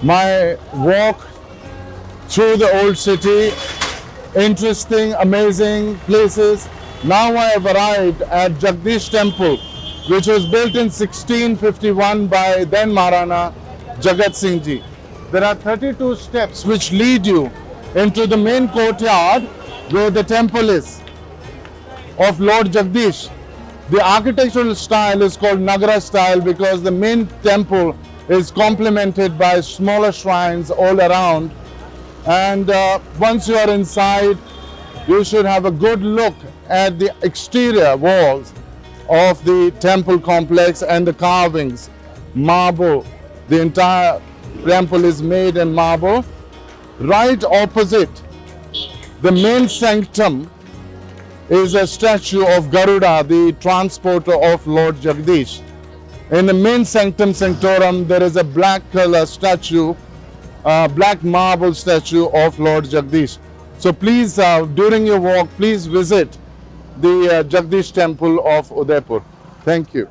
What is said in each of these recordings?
my walk through the old city. Interesting, amazing places. Now I have arrived at Jagdish Temple, which was built in 1651 by then Maharana Jagat Singh Ji. There are 32 steps which lead you into the main courtyard where the temple is of Lord Jagdish. The architectural style is called Nagara style because the main temple is complemented by smaller shrines all around. And once you are inside, you should have a good look at the exterior walls of the temple complex and the carvings. Marble, the entire temple is made in marble. Right opposite the main sanctum is a statue of Garuda, the transporter of Lord Jagdish. In the main sanctum sanctorum, there is a black color statue, black marble statue of Lord Jagdish. So please, during your walk, please visit the Jagdish temple of Udaipur. Thank you.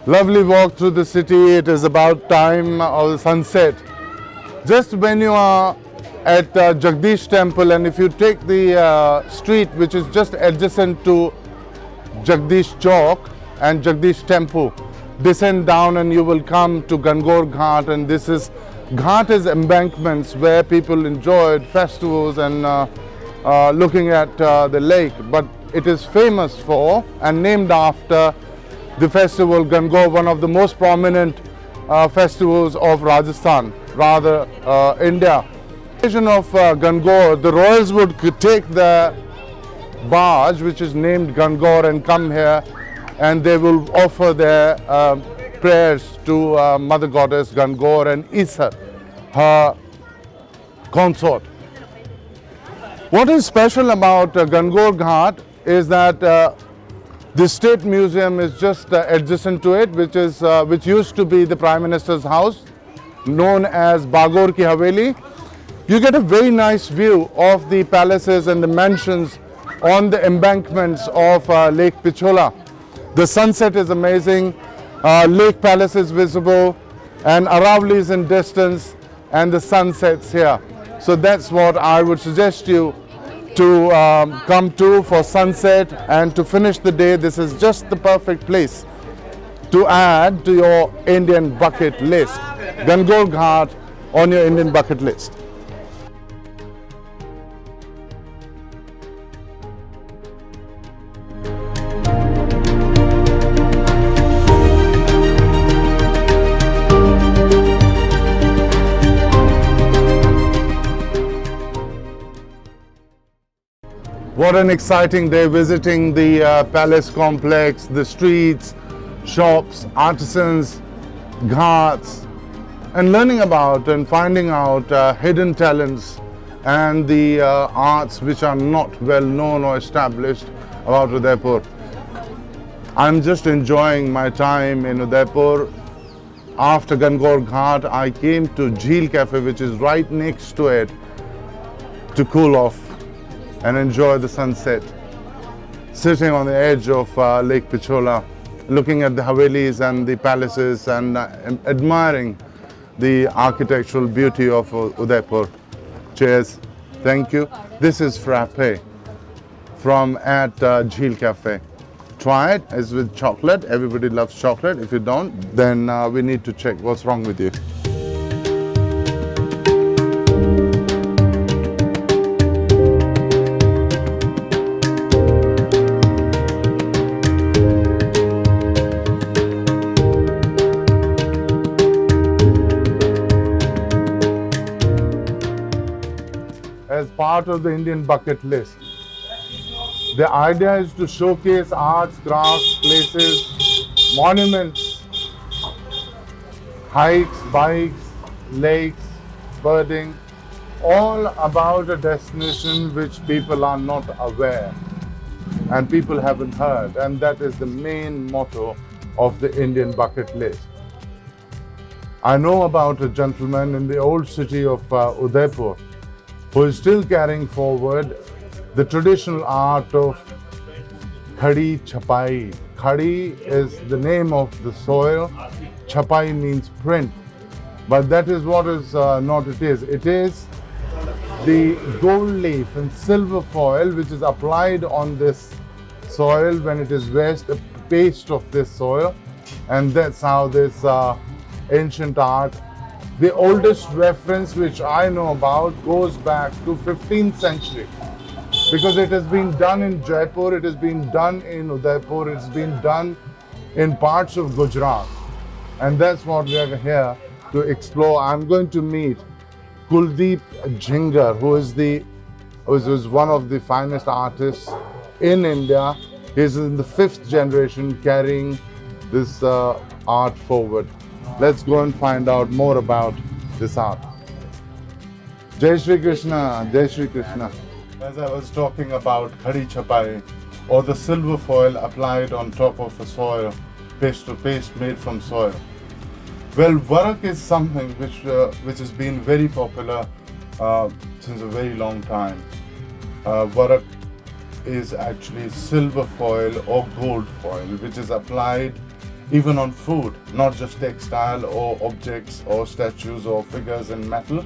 Lovely walk through the city. It is about time of the sunset. Just when you are at Jagdish temple, and if you take the street which is just adjacent to Jagdish Chowk and Jagdish temple, descend down and you will come to Gangor Ghat, and this is Ghat is embankments where people enjoyed festivals and looking at the lake. But it is famous for and named after the festival Gangor, one of the most prominent festivals of Rajasthan, rather India. On the occasion of Gangor, the royals would take the barge which is named Gangor and come here, and they will offer their prayers to Mother Goddess Gangor and Isar, her consort. What is special about Gangor Ghat is that the State Museum is just adjacent to it, which used to be the Prime Minister's house, known as Bagor Ki Haveli. You get a very nice view of the palaces and the mansions on the embankments of Lake Pichola. The sunset is amazing, Lake Palace is visible, and Aravali is in distance, and the sun sets here. So that's what I would suggest you to come to for sunset, and to finish the day. This is just the perfect place to add to your Indian bucket list. Gangor Ghat on your Indian bucket list. What an exciting day visiting the palace complex, the streets, shops, artisans, ghats, and learning about and finding out hidden talents and the arts which are not well known or established about Udaipur. I'm just enjoying my time in Udaipur. After Gangor Ghat, I came to Jheel Cafe, which is right next to it, to cool off and enjoy the sunset. Sitting on the edge of Lake Pichola, looking at the Havelis and the palaces, and admiring the architectural beauty of Udaipur. Cheers. Thank you. This is frappe from at Jheel Cafe. Try it. It's with chocolate. Everybody loves chocolate. If you don't, then we need to check what's wrong with you. As part of the Indian bucket list, the idea is to showcase arts, crafts, places, monuments, hikes, bikes, lakes, birding, all about a destination which people are not aware and people haven't heard, and that is the main motto of the Indian bucket list. I know about a gentleman in the old city of Udaipur who is still carrying forward the traditional art of khadi chapai. Khadi is the name of the soil, chapai means print, but that is what is not it is. It is the gold leaf and silver foil which is applied on this soil when it is wet, a paste of this soil, and that's how this ancient art, the oldest reference which I know about goes back to 15th century, because it has been done in Jaipur, it has been done in Udaipur, it's been done in parts of Gujarat, and that's what we are here to explore. I'm going to meet Kuldeep Jhingar, who is one of the finest artists in India. He's in the 5th generation carrying this art forward. Let's go and find out more about this art. Jai Shri Krishna, Jai Shri Krishna. As I was talking about khadi chapai, or the silver foil applied on top of a soil, paste to paste made from soil. Well, varak is something which has been very popular since a very long time. Varak is actually silver foil or gold foil, which is applied even on food, not just textile or objects or statues or figures in metal,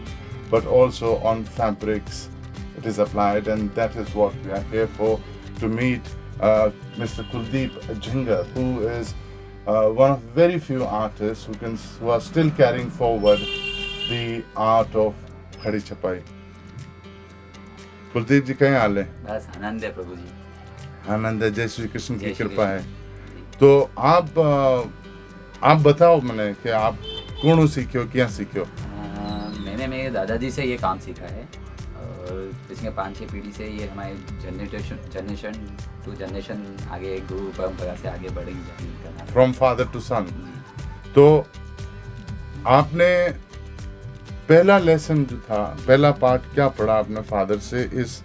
but also on fabrics. It is applied, and that is what we are here for, to meet Mr. Kuldeep Jhingar, who is one of very few artists who are still carrying forward the art of khadi chapai. Kuldeep जी कहीं हाल है? बस आनंद है प्रभु जी। आनंद है, जय श्री कृष्ण की कृपा है। तो आप बताओ मैंने कि आप कौन सीखे, क्या सीखे? मैंने मेरे दादाजी से ये काम सीखा है, और पिछले 5-6 पीढ़ी से ये हमारे जनरेशन टू जनरेशन आगे गुरु परंपरा से आगे बढ़ेंगे। फ्रॉम फादर टू सन। तो आपने पहला लेसन जो था, पहला पार्ट क्या पढ़ा आपने फादर से इस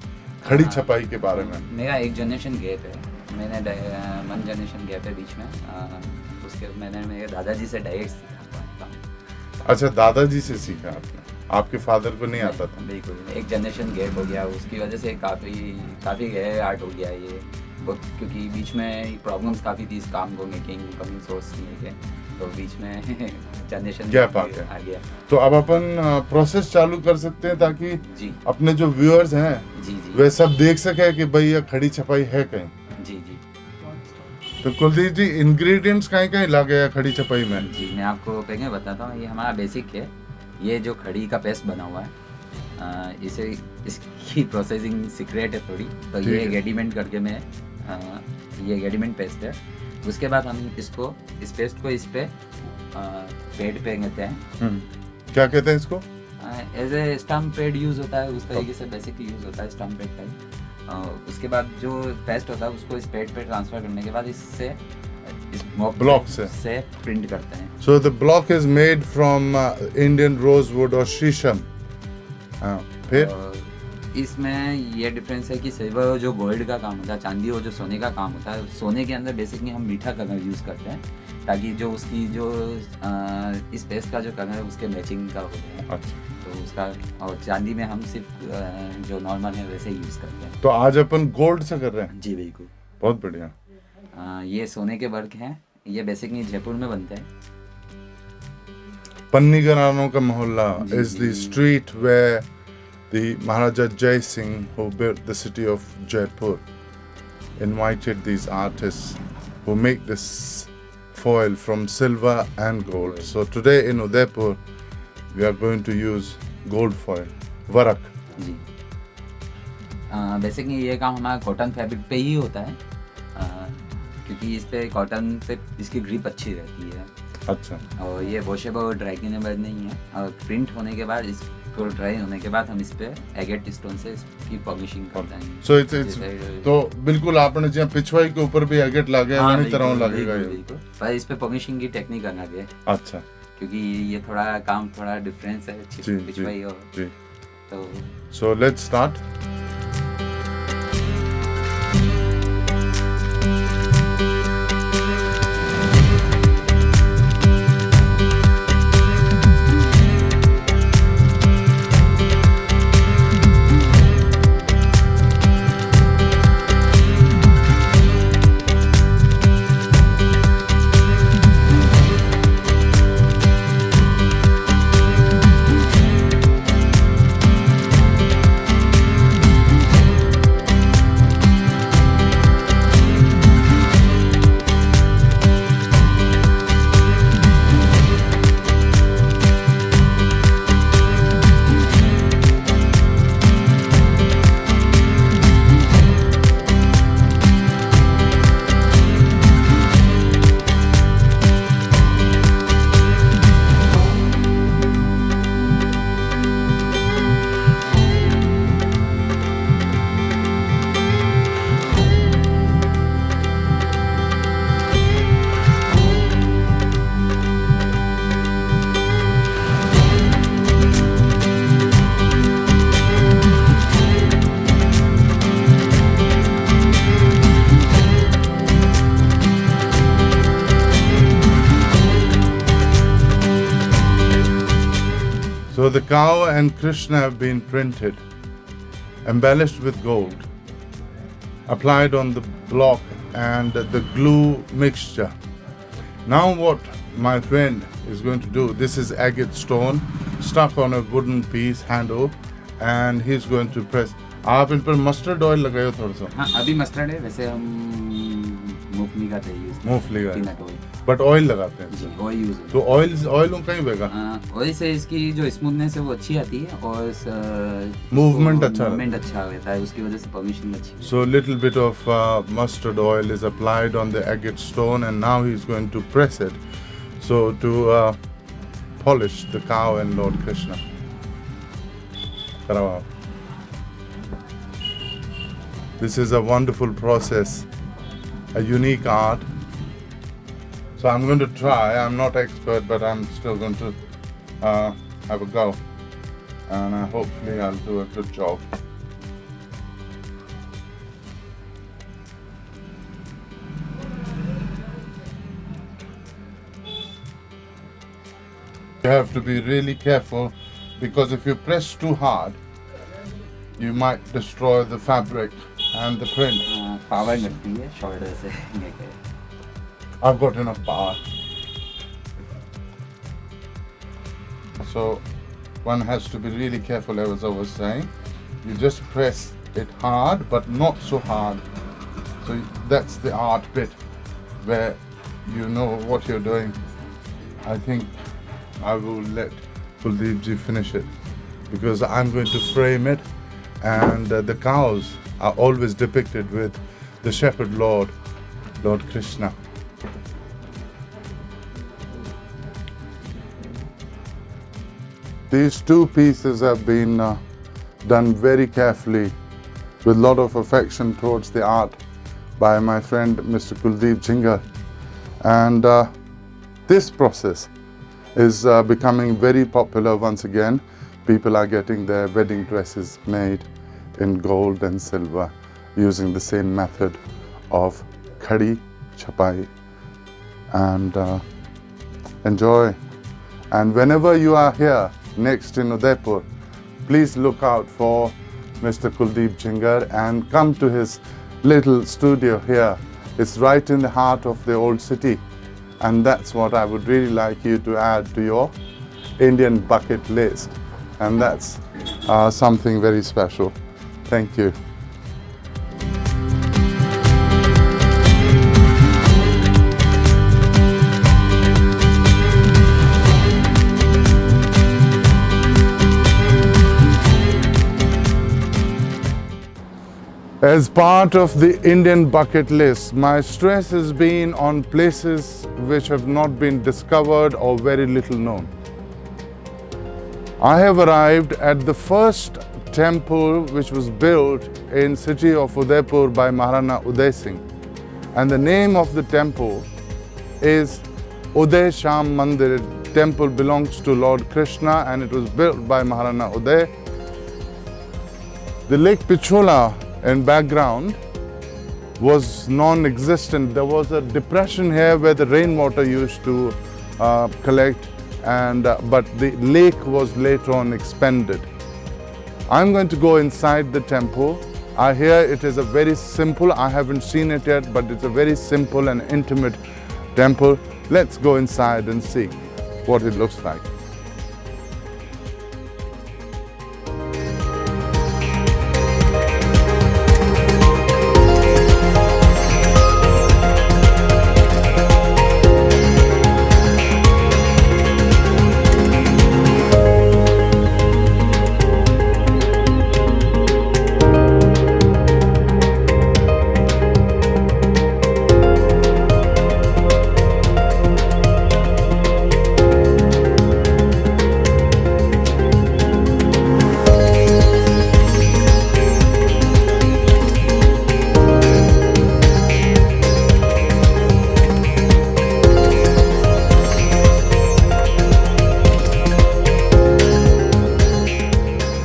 खड़ी छपाई के बारे में? मेरा एक जनरेशन गैप है, मैंने 1 जनरेशन गैप है बीच में, उसके मैंने मेरे दादाजी से डायरेक्ट सीखा। अच्छा, दादाजी से सीखा आपने, आपके फादर को नहीं आता था? बिल्कुल, एक जनरेशन गैप हो गया, उसकी वजह से काफ़ी गहरा आर्ट हो गया ये, क्योंकि बीच में प्रॉब्लम्स काफ़ी थी इस काम को मेकिंग, कमिंग सोर्स लेके, तो बीच में जनरेशन गैप आ गया। तो अब अपन प्रोसेस चालू कर सकते हैं ताकि जी अपने जो व्यूअर्स हैं जी वे सब देख सके कि भाई ये खड़ी छपाई है कहीं। जी जी। तो कुलदीप जी, इंग्रेडिएंट्स कहीं लगे हैं खड़ी छपाई में? जी, मैं आपको पहले बताता हूँ, ये हमारा बेसिक है। ये जो खड़ी का पेस्ट बना हुआ है, इसकी प्रोसेसिंग सीक्रेट है थोड़ी, तो ये रेडीमेड करके मैं ये रेडीमेड पेस्ट है। उसके बाद हम इस पेस्ट को इस पे पेड पे कहते हैं। क्या कहते हैं इसको? As a stamp pad use होता है, उस तरीके से बेसिकली यूज होता है स्टम्प पेड का। उसके बाद जो पेस्ट होता है उसको इस पेड पे ट्रांसफर करने के बाद इससे इस ब्लॉक से प्रिंट करते हैं। So the block is made from Indian rosewood और शीशम। फिर इसमें ये डिफरेंस है कि सिल्वर जो गोल्ड का काम होता है, चांदी और जो सोने का काम होता है, सोने के अंदर बेसिकली हम मीठा कलर यूज़ करते हैं ताकि जो उसकी जो इस पेस्ट का जो कलर है उसके मैचिंग का होता है। अच्छा। तो उसका, और चांदी में हम सिर्फ जो नॉर्मल है वैसे यूज़ करते हैं। तो आज अपन गोल्ड से कर रहे हैं? जी बिल्कुल, बहुत बढ़िया। ये सोने के वर्क हैं, ये बेसिकली जयपुर में बनते हैं। पन्नी घरानों का मोहल्ला is the street where the Maharaja Jai Singh, who built the city of Jaipur, invited these artists who make this foil from silver and gold. So today in Udaipur, we are going to use gold foil, varak. Ji, basically ये काम हमारा cotton fabric पे ही होता है, क्योंकि इस पे cotton पे इसकी ग्रिप अच्छी रहती है। अच्छा। और ये वॉशेबल और ड्राई क्लीनेबल नहीं है, और प्रिंट होने के बाद इसको ड्राई होने के बाद हम इस पे एगेट स्टोन से इसकी पॉलिशिंग करते हैं। सो इट्स तो बिल्कुल आपने जहाँ पिछवाई के ऊपर भी एगेट लगे हैं, वही तरह लगेगा ये, पर इस पे पॉलिशिंग की टेक्निक अलग है। अच्छा। क्योंकि ये थोड़ा काम थोड़ा डिफरेंस है जी, पिछवाई और जी। तो So let's start. So the cow and Krishna have been printed, embellished with gold, applied on the block and the glue mixture. Now what my friend is going to do, this is agate stone stuck on a wooden piece handle, and he's going to press. आप इन पर mustard oil लगाओ थोड़ा सा. हाँ अभी mustard है, वैसे हम मूंगफली का तेल यूज मूंगफली का, पीनट ऑयल, बट ऑयल लगाते हैं. जी ऑयल यूज तो ऑयल कहीं बेगा. ऑयल से इसकी जो स्मूथनेस है वो अच्छी आती है और मूवमेंट अच्छा रहता है, उसकी वजह से परमिशन अच्छी है. So little bit of mustard oil is applied on the agate stone, and now he's going to press it so to polish the cow and Lord Krishna. Karao. This is a wonderful process, a unique art. So I'm going to try. I'm not expert, but I'm still going to have a go, and hopefully I'll do a good job. You have to be really careful, because if you press too hard, you might destroy the fabric and the print. Power लगती है shoulder से लेके. I've got enough power. So one has to be really careful, as I was saying. You just press it hard, but not so hard. So that's the art bit, where you know what you're doing. I think I will let Kuldeep ji finish it, because I'm going to frame it, and the cows are always depicted with the shepherd Lord Krishna. These two pieces have been done very carefully, with a lot of affection towards the art, by my friend Mr. Kuldeep Jhingar. And this process is becoming very popular once again. People are getting their wedding dresses made in gold and silver using the same method of khadi, chapai, and enjoy. And whenever you are here next in UDAIPUR, please look out for Mr. Kuldeep Jhingar and come to his little studio here. It's right in the heart of the old city, and that's what I would really like you to add to your Indian bucket list, and that's something very special. Thank you. As part of the Indian bucket list, my stress has been on places which have not been discovered or very little known. I have arrived at the first temple which was built in city of Udaipur by Maharana Uday Singh, and the name of the temple is Uday Sham Mandir. temple belongs to Lord Krishna and it was built by Maharana Uday. The Lake Pichola in background was non-existent. There was a depression here where the rainwater used to collect, but the lake was later on expanded. I'm going to go inside the temple. I hear it is a very simple, I haven't seen it yet, but it's a very simple and intimate temple. Let's go inside and see what it looks like.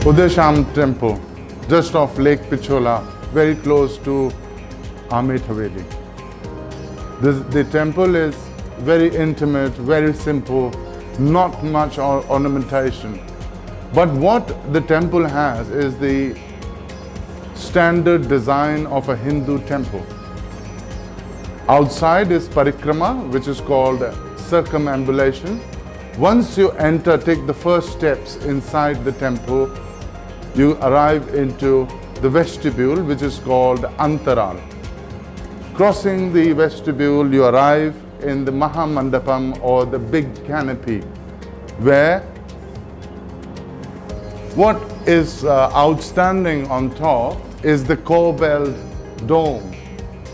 Udesham temple, just off Lake Pichola, very close to Amit Haveli. The temple is very intimate, very simple, not much ornamentation. But what the temple has is the standard design of a Hindu temple. Outside is parikrama, which is called circumambulation. Once you enter, take the first steps inside the temple, you arrive into the vestibule, which is called Antaral. Crossing the vestibule, you arrive in the Mahamandapam, or the big canopy, where what is outstanding on top is the corbelled dome,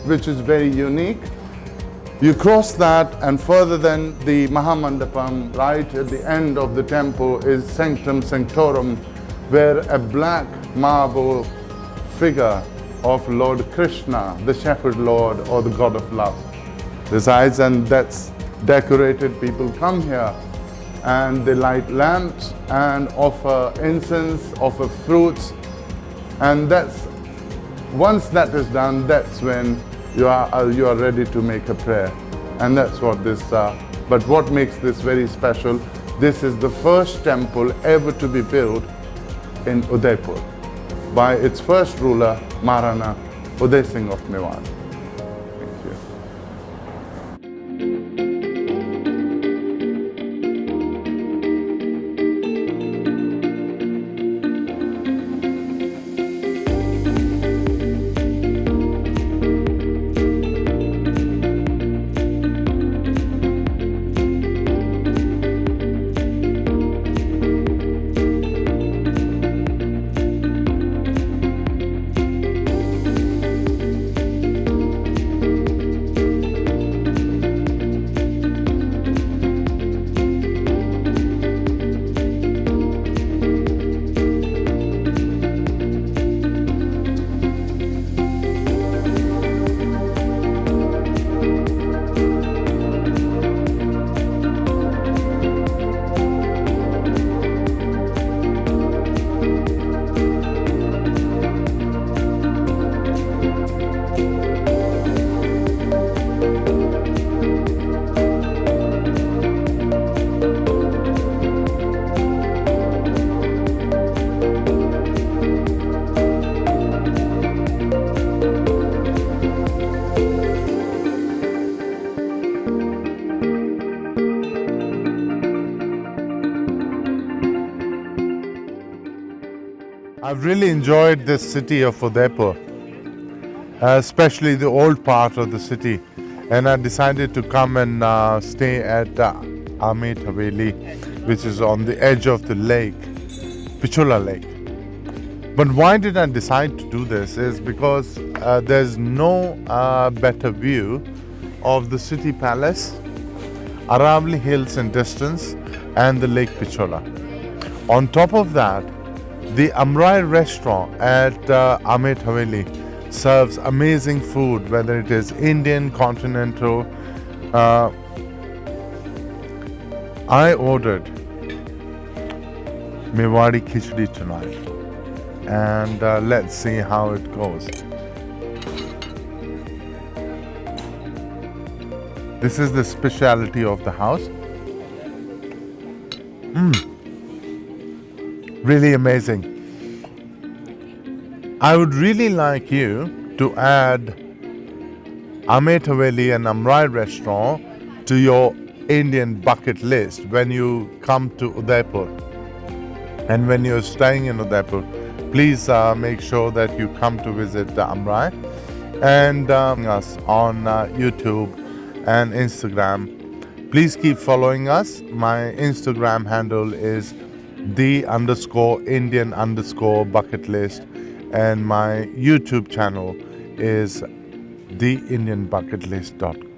which is very unique. You cross that, and further than the Mahamandapam, right at the end of the temple is Sanctum Sanctorum, where a black marble figure of Lord Krishna, the Shepherd Lord or the God of Love, resides, and that's decorated. People come here and they light lamps and offer incense, offer fruits, and once that is done, that's when you are ready to make a prayer. And that's what this, but what makes this very special, this is the first temple ever to be built in Udaipur by its first ruler, Maharana Uday Singh of Mewar. Thank you. I've really enjoyed this city of Udaipur, especially the old part of the city, and I decided to come and stay at Amit Haveli, which is on the edge of the lake, Pichola Lake. But why did I decide to do this is because there's no better view of the city palace, Aravali Hills in distance, and the Lake Pichola. On top of that, the Amrai restaurant at Amit Haveli serves amazing food, whether it is Indian, continental. I ordered Mewari khichdi tonight, and let's see how it goes. This is the speciality of the house. Really amazing. I would really like you to add Amet Haveli and Amrai restaurant to your Indian bucket list when you come to Udaipur. And when you're staying in Udaipur, please make sure that you come to visit Amrai and us on YouTube and Instagram. Please keep following us. My Instagram handle is the_Indian_bucket list, and my YouTube channel is theindianbucketlist.com.